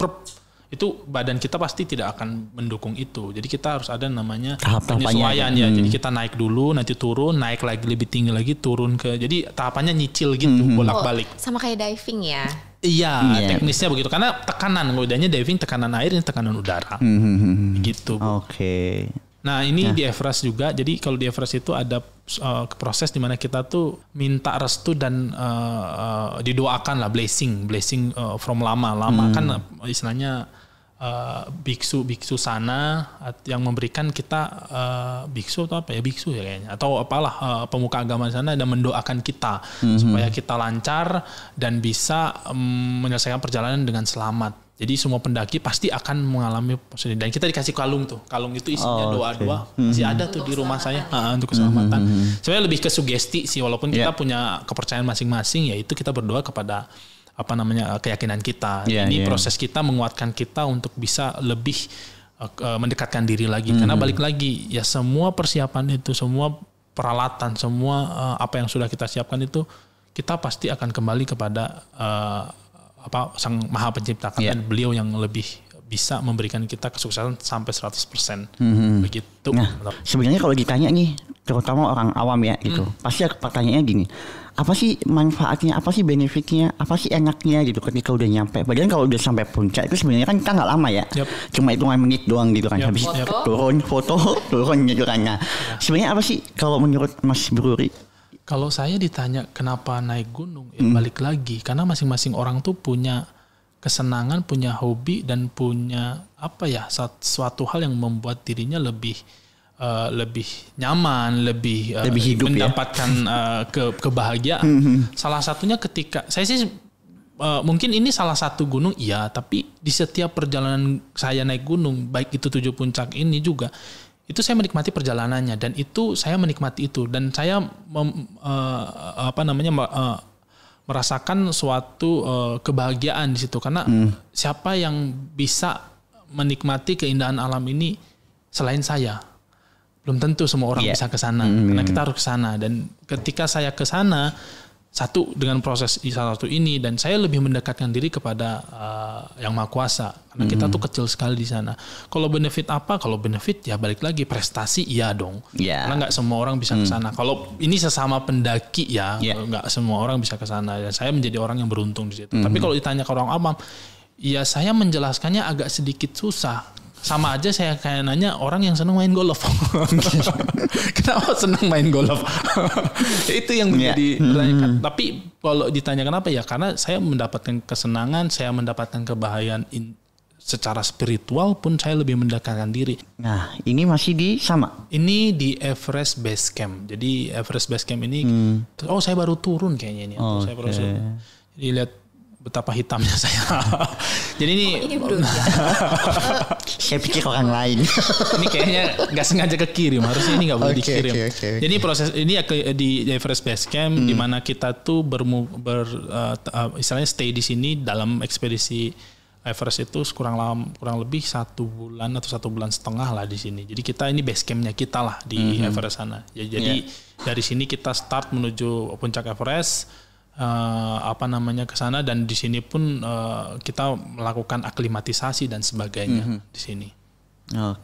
[SPEAKER 1] itu badan kita pasti tidak akan mendukung itu. Jadi kita harus ada namanya penyesuaian ya. Jadi kita naik dulu, nanti turun, naik lagi lebih tinggi lagi, turun ke. Jadi tahapannya nyicil gitu, bolak-balik.
[SPEAKER 3] Sama kayak diving ya.
[SPEAKER 1] Iya, teknisnya begitu. Karena tekanan, udahnya diving tekanan air, ini tekanan udara. Gitu.
[SPEAKER 2] Oke.
[SPEAKER 1] Nah ini di Everest juga. Jadi kalau di Everest itu ada proses dimana kita tuh minta restu dan didoakan lah, blessing from lama kan istilahnya biksu sana yang memberikan kita biksu atau apa ya, biksu ya kayaknya, atau apalah pemuka agama sana, dan mendoakan kita supaya kita lancar dan bisa menyelesaikan perjalanan dengan selamat. Jadi semua pendaki pasti akan mengalami proses ini. Dan kita dikasih kalung tuh. Kalung itu isinya doa-doa. Masih ada tuh di rumah saya untuk keselamatan. Sebenarnya lebih ke sugesti sih, walaupun kita punya kepercayaan masing-masing, yaitu kita berdoa kepada keyakinan kita. Ini proses kita menguatkan kita untuk bisa lebih mendekatkan diri lagi. Karena balik lagi ya, semua persiapan itu, semua peralatan, semua apa yang sudah kita siapkan itu, kita pasti akan kembali kepada Sang Maha Pencipta, dan beliau yang lebih bisa memberikan kita kesuksesan sampai 100%. Begitu.
[SPEAKER 2] Nah, sebenarnya kalau ditanya nih, terutama orang awam ya gitu, pasti pertanyaannya gini, apa sih manfaatnya, apa sih benefitnya, apa sih enaknya gitu ketika udah nyampe. Padahal kalau udah sampai puncak itu sebenarnya kan kita nggak lama ya, cuma hitungan menit doang gitu kan, habis turun gitu kan. Nah, sebenarnya apa sih kalau menurut Mas Bruri?
[SPEAKER 1] Kalau saya ditanya kenapa naik gunung, balik lagi karena masing-masing orang tuh punya kesenangan, punya hobi, dan punya suatu hal yang membuat dirinya lebih nyaman, lebih hidup, mendapatkan kebahagiaan. Salah satunya ketika saya sih mungkin ini salah satu gunung tapi di setiap perjalanan saya naik gunung, baik itu 7 puncak ini juga, itu saya menikmati perjalanannya, dan itu saya menikmati itu, dan saya merasakan suatu kebahagiaan di situ, karena siapa yang bisa menikmati keindahan alam ini selain saya? Belum tentu semua orang bisa ke sana, karena kita harus ke sana. Dan ketika saya ke sana, satu dengan proses satu ini, dan saya lebih mendekatkan diri kepada Yang Maha Kuasa, karena kita tuh kecil sekali di sana. Kalau benefit apa? Kalau benefit ya balik lagi prestasi dong. Karena nggak semua orang bisa ke sana. Kalau ini sesama pendaki nggak semua orang bisa ke sana. Dan saya menjadi orang yang beruntung di situ. Tapi kalau ditanya ke orang awam, ya saya menjelaskannya agak sedikit susah. Sama aja saya kayak nanya orang yang senang main golf. Kenapa senang main golf? Itu yang menjadi pertanyaan. Tapi kalau ditanya kenapa, ya karena saya mendapatkan kesenangan, saya mendapatkan kebahagiaan secara spiritual pun saya lebih mendekatkan diri.
[SPEAKER 2] Nah, ini masih
[SPEAKER 1] Ini di Everest Base Camp. Jadi Everest Base Camp ini, saya baru turun kayaknya ini. Saya baru turun. Jadi lihat betapa hitamnya saya. Jadi ini
[SPEAKER 2] saya pikir orang lain.
[SPEAKER 1] Ini kayaknya nggak sengaja ke kirim, harusnya ini nggak boleh dikirim. Jadi proses ini di Everest Base Camp, di mana kita tuh istilahnya stay di sini dalam ekspedisi Everest itu kurang lebih 1 bulan atau 1,5 bulan lah di sini. Jadi kita ini base campnya kita lah di Everest sana. Jadi dari sini kita start menuju puncak Everest. Ke sana, dan di sini pun kita melakukan aklimatisasi dan sebagainya di sini.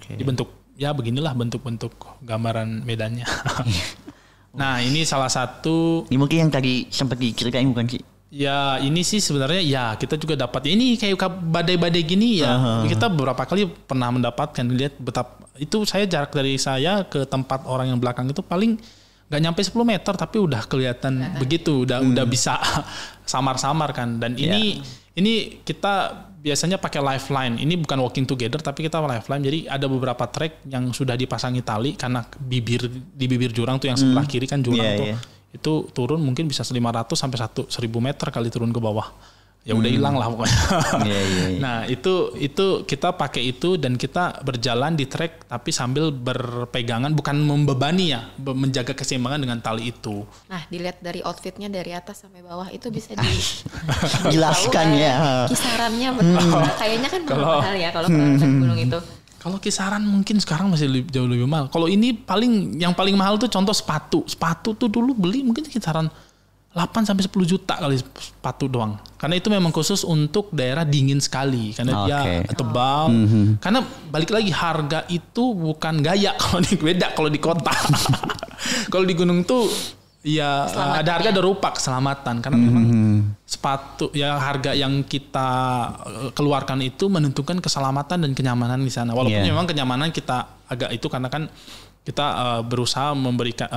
[SPEAKER 1] Jadi beginilah bentuk-bentuk gambaran medannya. Nah, ini salah satu.
[SPEAKER 2] Ini mungkin yang tadi sempat diceritain bukan sih?
[SPEAKER 1] Ya, ini sih sebenarnya kita juga dapat. Ini kayak badai-badai gini kita beberapa kali pernah mendapatkan, lihat betapa itu saya jarak dari saya ke tempat orang yang belakang itu paling nggak nyampe 10 meter tapi udah kelihatan begitu, udah bisa samar-samar kan. Dan ini kita biasanya pakai lifeline. Ini bukan walking together tapi kita lifeline. Jadi ada beberapa trek yang sudah dipasangi tali karena di bibir jurang tuh yang sebelah kiri kan jurang tuh. Itu turun mungkin bisa 500 sampai 1.000 meter kali turun ke bawah. Ya udah hilang lah pokoknya. Nah itu kita pakai itu dan kita berjalan di trek tapi sambil berpegangan, bukan membebani ya, menjaga keseimbangan dengan tali itu.
[SPEAKER 3] Nah dilihat dari outfitnya dari atas sampai bawah itu bisa
[SPEAKER 2] jelaskan ya.
[SPEAKER 3] Kisarannya betul. Kayaknya kan mahal ya kalau ke gunung itu.
[SPEAKER 1] Kalau kisaran mungkin sekarang masih jauh lebih mahal. Kalau ini yang paling mahal tuh contoh sepatu. Sepatu tuh dulu beli mungkin kisaran 8 sampai 10 juta kali sepatu doang. Karena itu memang khusus untuk daerah dingin sekali karena dia tebal. Karena balik lagi harga itu bukan gaya kalau di kota. Kalau di gunung tuh ya ada harga ada rupa keselamatan karena memang sepatu ya harga yang kita keluarkan itu menentukan keselamatan dan kenyamanan di sana. Walaupun memang kenyamanan kita agak itu karena kan kita berusaha memberikan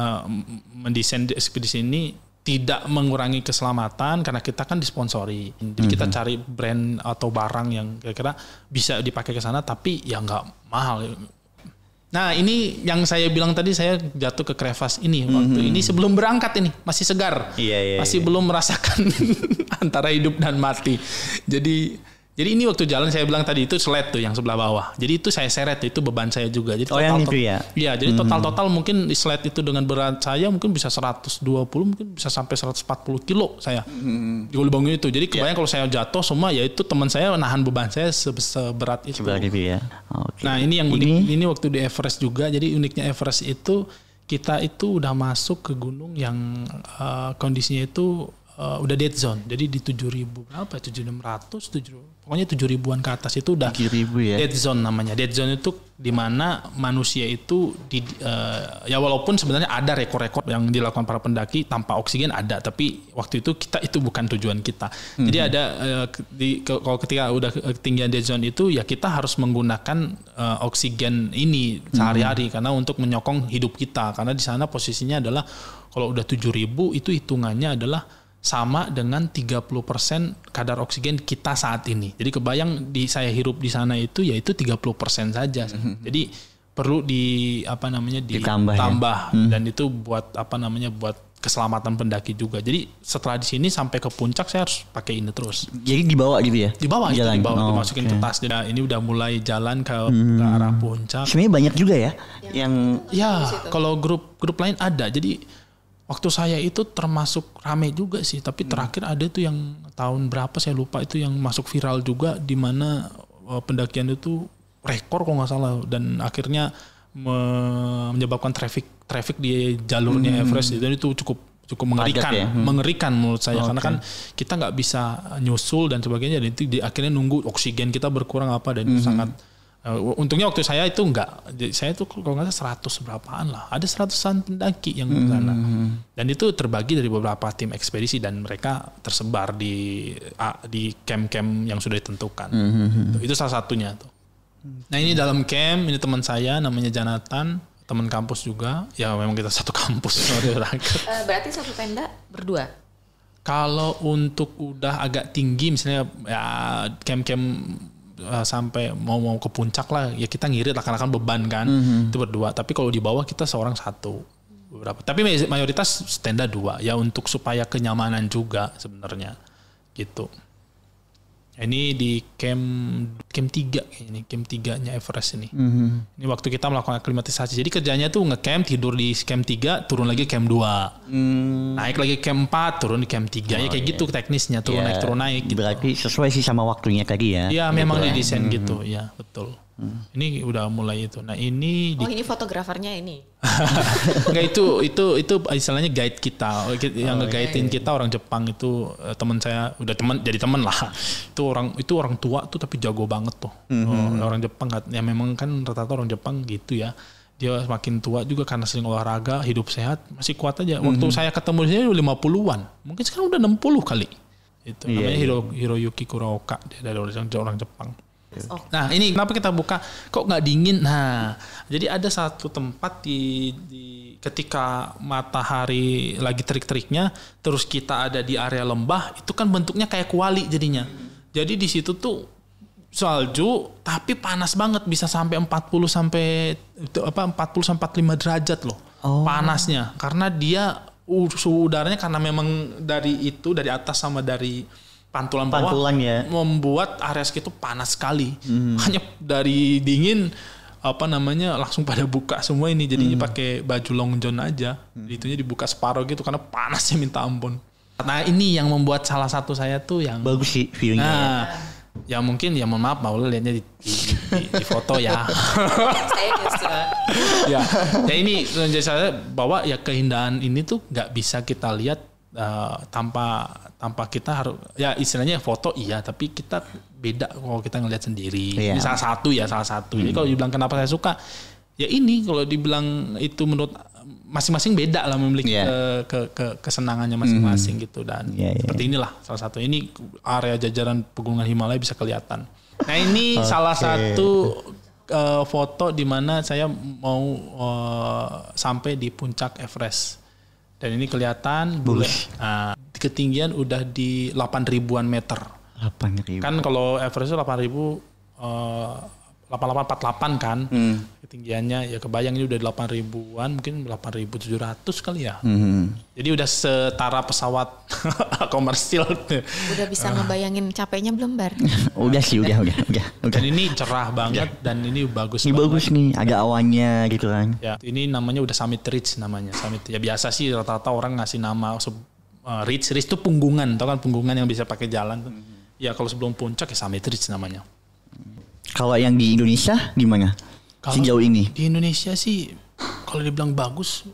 [SPEAKER 1] mendesain ekspedisi ini tidak mengurangi keselamatan karena kita kan disponsori. Jadi kita cari brand atau barang yang kira-kira bisa dipakai ke sana tapi ya nggak mahal. Nah ini yang saya bilang tadi saya jatuh ke crevasse ini waktu ini sebelum berangkat ini masih segar. Masih belum merasakan antara hidup dan mati. Jadi ini waktu jalan saya bilang tadi itu sled tuh yang sebelah bawah. Jadi itu saya seret itu beban saya juga. Jadi
[SPEAKER 2] yang itu ya?
[SPEAKER 1] Iya, jadi total mungkin sled itu dengan berat saya mungkin bisa 120 mungkin bisa sampai 140 kilo saya. Di lubangnya itu. Jadi kebayang kalau saya jatuh semua ya itu teman saya nahan beban saya seberat itu.
[SPEAKER 2] Seberat itu ya.
[SPEAKER 1] Nah, ini yang unik ini waktu di Everest juga. Jadi uniknya Everest itu kita itu udah masuk ke gunung yang kondisinya itu udah dead zone. Jadi di 7.000 berapa? 7.600, pokoknya 7.000-an ke atas itu udah
[SPEAKER 2] 7.000 ya.
[SPEAKER 1] Dead zone namanya. Dead zone itu di mana manusia itu ya walaupun sebenarnya ada rekor-rekor yang dilakukan para pendaki tanpa oksigen ada, tapi waktu itu itu bukan tujuan kita. Jadi ada kalau ketika udah ketinggian dead zone itu ya kita harus menggunakan oksigen ini sehari-hari karena untuk menyokong hidup kita karena di sana posisinya adalah kalau udah 7.000 itu hitungannya adalah sama dengan 30% kadar oksigen kita saat ini. Jadi kebayang saya hirup di sana itu yaitu 30% saja. Jadi perlu ditambah dan itu buat buat keselamatan pendaki juga. Jadi setelah di sini sampai ke puncak saya harus pakai ini terus.
[SPEAKER 2] Jadi dibawa gitu ya?
[SPEAKER 1] Dibawa, dimasukin ke tas. Nah, ini udah mulai jalan ke arah puncak.
[SPEAKER 2] Sebenarnya banyak juga ya yang
[SPEAKER 1] kalau grup lain ada. Jadi waktu saya itu termasuk rame juga sih, tapi terakhir ada tuh yang tahun berapa saya lupa itu yang masuk viral juga di mana pendakian itu rekor kalau nggak salah dan akhirnya menyebabkan traffic di jalurnya Everest dan itu cukup mengerikan, mengerikan menurut saya karena kan kita nggak bisa nyusul dan sebagainya dan itu akhirnya nunggu oksigen kita berkurang dan itu sangat untungnya waktu saya itu saya tuh kalau nggak salah 100 berapaan lah, ada 100-an pendaki yang di sana dan itu terbagi dari beberapa tim ekspedisi dan mereka tersebar di camp-camp yang sudah ditentukan. Itu salah satunya tuh. Nah ini dalam camp, ini teman saya namanya Jonathan, teman kampus juga, ya memang kita satu kampus.
[SPEAKER 3] Berarti satu tenda berdua?
[SPEAKER 1] Kalau untuk udah agak tinggi misalnya ya camp-camp sampai mau ke puncak lah ya kita ngirit lah karena kan beban kan itu berdua, tapi kalau di bawah kita seorang satu beberapa, tapi mayoritas tenda 2 ya untuk supaya kenyamanan juga sebenarnya gitu. Ini di camp 3 ini camp 3-nya Everest ini. Ini waktu kita melakukan aklimatisasi. Jadi kerjanya tuh nge-camp, tidur di camp 3, turun lagi camp 2. Naik lagi camp 4, turun di camp 3. Ya kayak gitu teknisnya, turun naik gitu.
[SPEAKER 2] Berarti sesuai sih sama waktunya tadi ya.
[SPEAKER 1] Iya, memang didesain gitu. Iya, betul. Ini udah mulai itu. Nah, ini
[SPEAKER 3] ini fotografernya ini.
[SPEAKER 1] Enggak, itu istilahnya guide kita. Yang nge-guidein kita orang Jepang itu teman saya, udah jadi teman lah. Itu orang tua tuh tapi jago banget tuh. Orang Jepang ya memang kan rata-rata orang Jepang gitu ya. Dia semakin tua juga karena sering olahraga, hidup sehat, masih kuat aja. Waktu saya ketemu di sini 50-an. Mungkin sekarang udah 60 kali. Itu namanya Hiroyuki Kuroka, dia dari orang Jepang. Nah ini kenapa kita buka kok nggak dingin? Nah jadi ada satu tempat di ketika matahari lagi terik-teriknya, terus kita ada di area lembah, itu kan bentuknya kayak kuali jadinya. Jadi di situ tuh salju tapi panas banget, bisa sampai 40 sampai 45 derajat loh. Panasnya karena dia suhu udaranya karena memang dari atas sama dari pantulan bawah
[SPEAKER 2] ya.
[SPEAKER 1] Membuat area segitu panas sekali. Hanya dari dingin langsung pada buka semua ini, jadinya pakai baju long john aja. Itunya dibuka separuh gitu karena panasnya minta ampun. Nah ini yang membuat salah satu saya tuh yang
[SPEAKER 2] bagus sih view-nya.
[SPEAKER 1] Nah, ya mungkin ya mohon maaf Maula lihatnya di foto ya.
[SPEAKER 3] Saya justru.
[SPEAKER 1] ya ini menjadi saya bahwa ya keindahan ini tuh nggak bisa kita lihat tanpa kita harus ya istilahnya foto iya, tapi kita beda kalau kita ngelihat sendiri. Ini salah satu. Jadi kalau dibilang kenapa saya suka, ya ini kalau dibilang itu menurut masing-masing beda lah, memiliki kesenangannya masing-masing gitu, dan seperti inilah salah satu ini area jajaran pegunungan Himalaya bisa kelihatan. Nah ini salah satu foto di mana saya mau sampai di puncak Everest. Dan ini kelihatan ketinggian udah di 8.000-an meter. 8.000. Kan kalau Everest itu 8848 kan. Ketinggiannya ya kebayang ini udah 8.000-an, mungkin 8.700 kali ya. Jadi udah setara pesawat komersil.
[SPEAKER 3] Udah bisa ngebayangin capeknya belum, Bar?
[SPEAKER 2] Udah sih, udah.
[SPEAKER 1] Dan ini cerah banget dan ini bagus
[SPEAKER 2] ini
[SPEAKER 1] banget.
[SPEAKER 2] Bagus nih, ada awannya gitu kan.
[SPEAKER 1] Ya, ini namanya udah Summit Ridge namanya. Summit ya biasa sih rata-rata orang ngasih nama Ridge itu punggungan, tau kan punggungan yang bisa pakai jalan. Ya kalau sebelum puncak ya Summit Ridge namanya.
[SPEAKER 2] Kalau yang di Indonesia gimana? Sejauh ini? Di
[SPEAKER 1] Indonesia sih kalau dibilang bagus,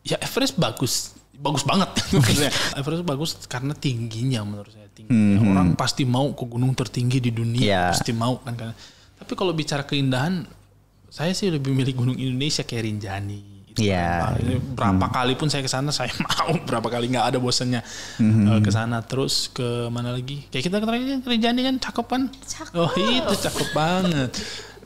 [SPEAKER 1] ya Everest bagus banget. Everest bagus karena tingginya menurut saya tinggi. Orang pasti mau ke gunung tertinggi di dunia, pasti mau kan. Tapi kalau bicara keindahan, saya sih lebih milih gunung Indonesia kayak Rinjani. Berapa kali pun saya ke sana saya mau, berapa kali nggak ada bosannya ke sana. Terus ke mana lagi? Kayak kita ke Rinjani kan cakep kan? Oh itu cakep banget.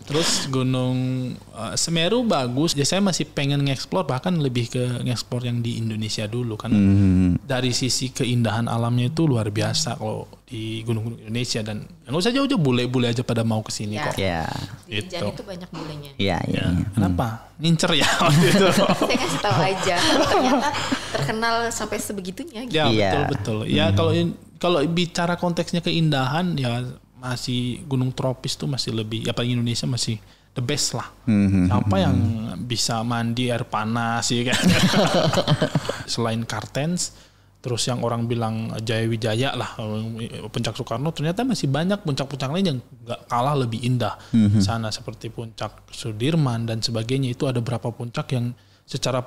[SPEAKER 1] Terus Gunung Semeru bagus. Ya saya masih pengen nge-explore, bahkan lebih ke nge-explore yang di Indonesia dulu kan. Dari sisi keindahan alamnya itu luar biasa kalau di gunung-gunung Indonesia, dan nggak usah jauh-jauh, bule-bule aja pada mau kesini kok.
[SPEAKER 3] Di Rinjani itu banyak bulenya.
[SPEAKER 1] Kenapa? Ngincer ya waktu itu.
[SPEAKER 3] Saya kasih tahu aja. Ternyata terkenal sampai sebegitunya. Gitu.
[SPEAKER 1] Ya betul. Ya kalau bicara konteksnya keindahan ya masih gunung tropis tuh masih lebih, ya paling Indonesia masih the best lah. Siapa yang bisa mandi air panas ya kan. Selain Kartens, terus yang orang bilang Jaya Wijaya lah, Puncak Soekarno, ternyata masih banyak puncak-puncak lain yang gak kalah lebih indah di sana, seperti Puncak Sudirman dan sebagainya. Itu ada beberapa puncak yang secara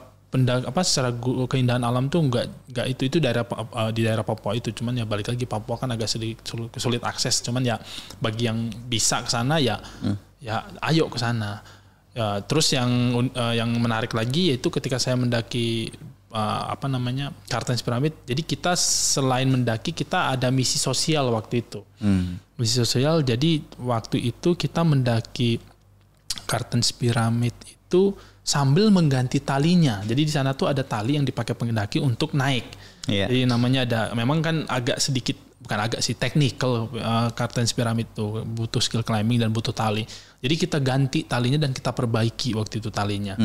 [SPEAKER 1] secara keindahan alam tuh nggak itu daerah di daerah Papua itu. Cuman ya balik lagi, Papua kan agak sedikit sulit akses. Cuman ya bagi yang bisa ke sana ya ayo ke sana. Ya, terus yang menarik lagi yaitu ketika saya mendaki Kartens Pyramid. Jadi kita selain mendaki, kita ada misi sosial waktu itu. Misi sosial. Jadi waktu itu kita mendaki Kartens Pyramid itu sambil mengganti talinya. Jadi di sana tuh ada tali yang dipakai pendaki untuk naik. Jadi namanya memang kan agak sedikit, bukan agak sih, technical. Kartens Pyramid tuh butuh skill climbing dan butuh tali. Jadi kita ganti talinya dan kita perbaiki waktu itu talinya.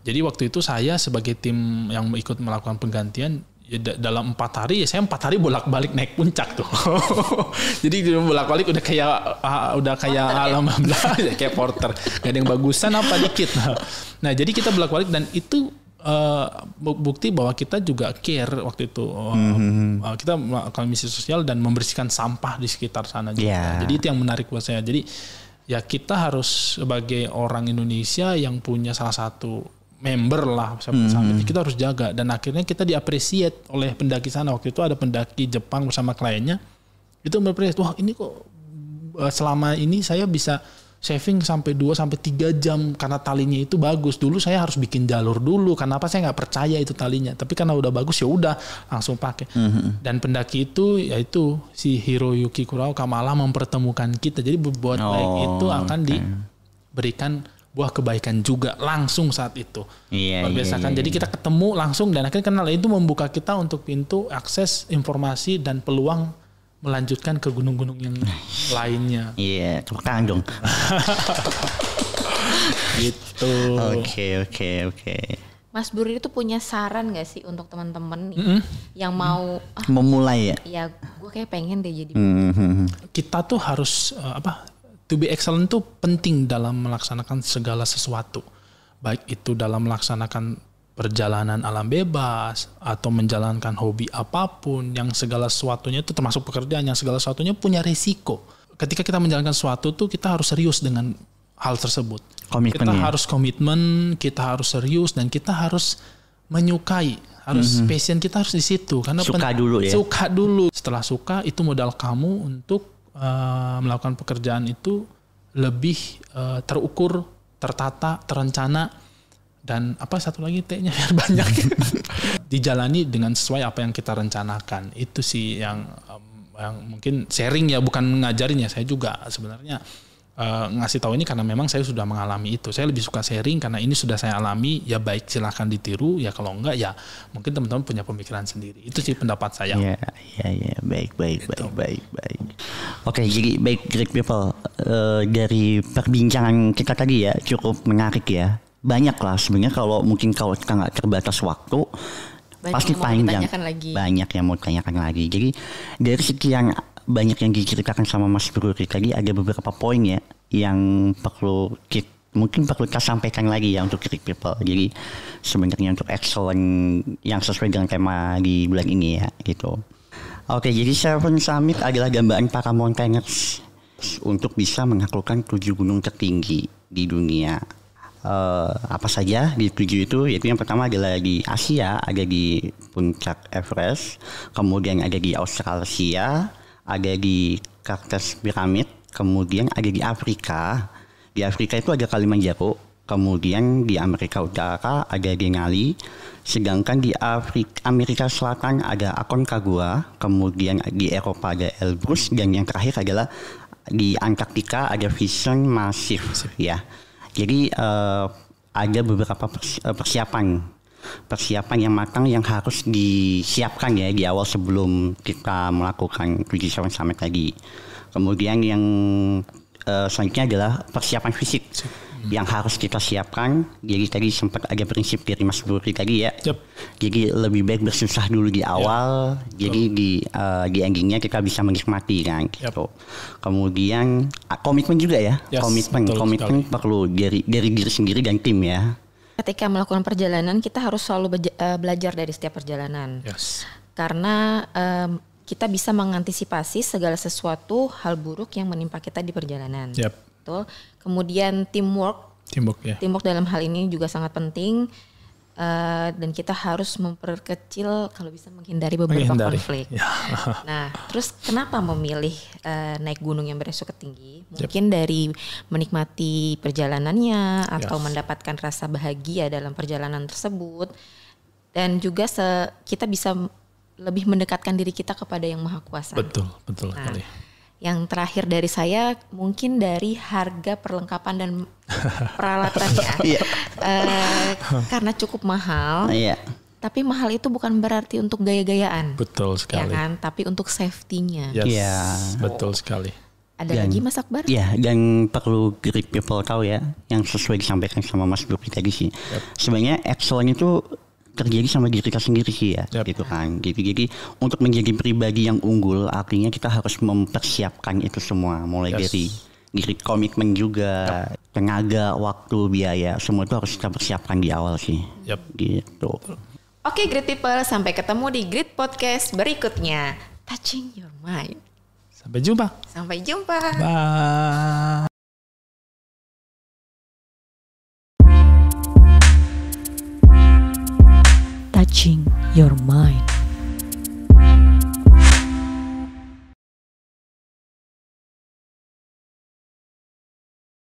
[SPEAKER 1] Jadi waktu itu saya sebagai tim yang ikut melakukan penggantian, ya dalam 4 hari ya saya 4 hari bolak-balik naik puncak tuh. Jadi bolak-balik udah kayak alam kayak porter. Gak ada yang bagusan apa dikit. Nah jadi kita bolak-balik, dan itu bukti bahwa kita juga care waktu itu. Kita melakukan misi sosial dan membersihkan sampah di sekitar sana juga. Jadi itu yang menarik buat saya. Jadi ya kita harus sebagai orang Indonesia yang punya salah satu member lah sampai kita harus jaga, dan akhirnya kita diapresiat oleh pendaki sana. Waktu itu ada pendaki Jepang bersama kliennya itu mengapresiasi, wah ini kok selama ini saya bisa saving sampai 2 sampai 3 jam karena talinya itu bagus. Dulu saya harus bikin jalur dulu. Kenapa saya nggak percaya itu talinya? Tapi karena udah bagus ya udah langsung pakai. Dan pendaki itu yaitu si Hiroyuki Kurokawa malah mempertemukan kita. Jadi berbuat baik itu akan diberikan buah kebaikan juga langsung saat itu. Luar biasa kan. Jadi kita ketemu langsung dan akhirnya kenal, itu membuka kita untuk pintu akses informasi dan peluang melanjutkan ke gunung-gunung yang lainnya.
[SPEAKER 2] Iya, tepuk tangan dong.
[SPEAKER 1] Gitu.
[SPEAKER 2] Oke.
[SPEAKER 3] Mas Buri itu punya saran gak sih untuk teman-teman nih yang mau
[SPEAKER 2] memulai ya?
[SPEAKER 3] Ya, gue kayak pengen deh jadi.
[SPEAKER 1] Kita tuh harus to be excellent tuh penting dalam melaksanakan segala sesuatu. Baik itu dalam melaksanakan perjalanan alam bebas atau menjalankan hobi apapun, yang segala sesuatunya itu termasuk pekerjaan, yang segala sesuatunya punya resiko. Ketika kita menjalankan sesuatu tuh kita harus serius dengan hal tersebut. Kita harus komitmen, kita harus serius, dan kita harus menyukai. Harus passion kita harus di situ. Karena
[SPEAKER 2] suka dulu ya.
[SPEAKER 1] Suka dulu. Setelah suka itu modal kamu untuk melakukan pekerjaan itu lebih terukur, tertata, terencana. Dan apa satu lagi T-nya biar banyak. Dijalani dengan sesuai apa yang kita rencanakan. Itu sih yang mungkin sharing ya, bukan ngajarin ya. Saya juga sebenarnya ngasih tahu ini karena memang saya sudah mengalami itu. Saya lebih suka sharing karena ini sudah saya alami. Ya baik, silahkan ditiru. Ya kalau enggak ya mungkin teman-teman punya pemikiran sendiri. Itu sih pendapat saya.
[SPEAKER 2] Iya. Baik. Oke, jadi baik great people. Dari perbincangan kita tadi ya cukup menarik ya. Banyak lah sebenarnya, kalau kita nggak terbatas waktu pasti panjang. Banyak yang mau ditanyakan lagi. Jadi dari sekian banyak yang diceritakan sama Mas Buri tadi, ada beberapa poin ya yang mungkin perlu kita sampaikan lagi ya untuk great people. Jadi sebenarnya untuk excellent yang sesuai dengan tema di bulan ini ya gitu. Oke, jadi Seven Summit adalah gambaran para mountaineers untuk bisa menaklukkan 7 gunung tertinggi di dunia. Apa saja di 7 itu? Yaitu yang pertama adalah di Asia, ada di puncak Everest, kemudian ada di Australia, ada di Kartens Pyramid, kemudian ada di Afrika. Di Afrika itu ada Kilimanjaro, kemudian di Amerika Utara ada Denali, sedangkan di Amerika Selatan ada Aconcagua, kemudian di Eropa ada Elbrus, dan yang terakhir adalah di Antartika ada Vision Massif ya. Jadi ada beberapa persiapan yang matang yang harus disiapkan ya di awal sebelum kita melakukan Seven Summit tadi. Kemudian yang selanjutnya adalah persiapan fisik yang harus kita siapkan. Jadi tadi sempat ada prinsip dari Mas Buri tadi ya. Jadi lebih baik bersusah dulu di awal. Jadi di endingnya kita bisa menikmati kan gitu. Kemudian komitmen juga ya. Komitmen perlu dari diri sendiri dan tim ya.
[SPEAKER 3] Ketika melakukan perjalanan kita harus selalu belajar dari setiap perjalanan. Karena kita bisa mengantisipasi segala sesuatu hal buruk yang menimpa kita di perjalanan. Betul. Kemudian teamwork dalam hal ini juga sangat penting, dan kita harus memperkecil kalau bisa menghindari beberapa konflik. Nah, terus kenapa memilih naik gunung yang beresiko tinggi? Mungkin dari menikmati perjalanannya atau mendapatkan rasa bahagia dalam perjalanan tersebut, dan juga kita bisa lebih mendekatkan diri kita kepada Yang Maha Kuasa. Betul sekali. Yang terakhir dari saya mungkin dari harga perlengkapan dan peralatannya. Karena cukup mahal. Tapi mahal itu bukan berarti untuk gaya-gayaan.
[SPEAKER 1] Betul sekali.
[SPEAKER 3] Ya kan? Tapi untuk safety-nya.
[SPEAKER 1] Betul sekali.
[SPEAKER 3] Ada lagi Mas Akbar?
[SPEAKER 2] Iya, dan perlu great people tahu ya, yang sesuai disampaikan sama Mas Buri tadi sih. Sebenarnya excellent itu terjadi sama diri kita sendiri sih ya, gitu kan. Jadi untuk menjadi pribadi yang unggul, artinya kita harus mempersiapkan itu semua, mulai dari komitmen juga, tenaga, waktu, biaya, semua itu harus kita persiapkan di awal sih. Gitu.
[SPEAKER 3] Oke, great people, sampai ketemu di Great Podcast berikutnya. Touching your mind.
[SPEAKER 1] Sampai jumpa.
[SPEAKER 3] Bye.
[SPEAKER 4] Touching your mind.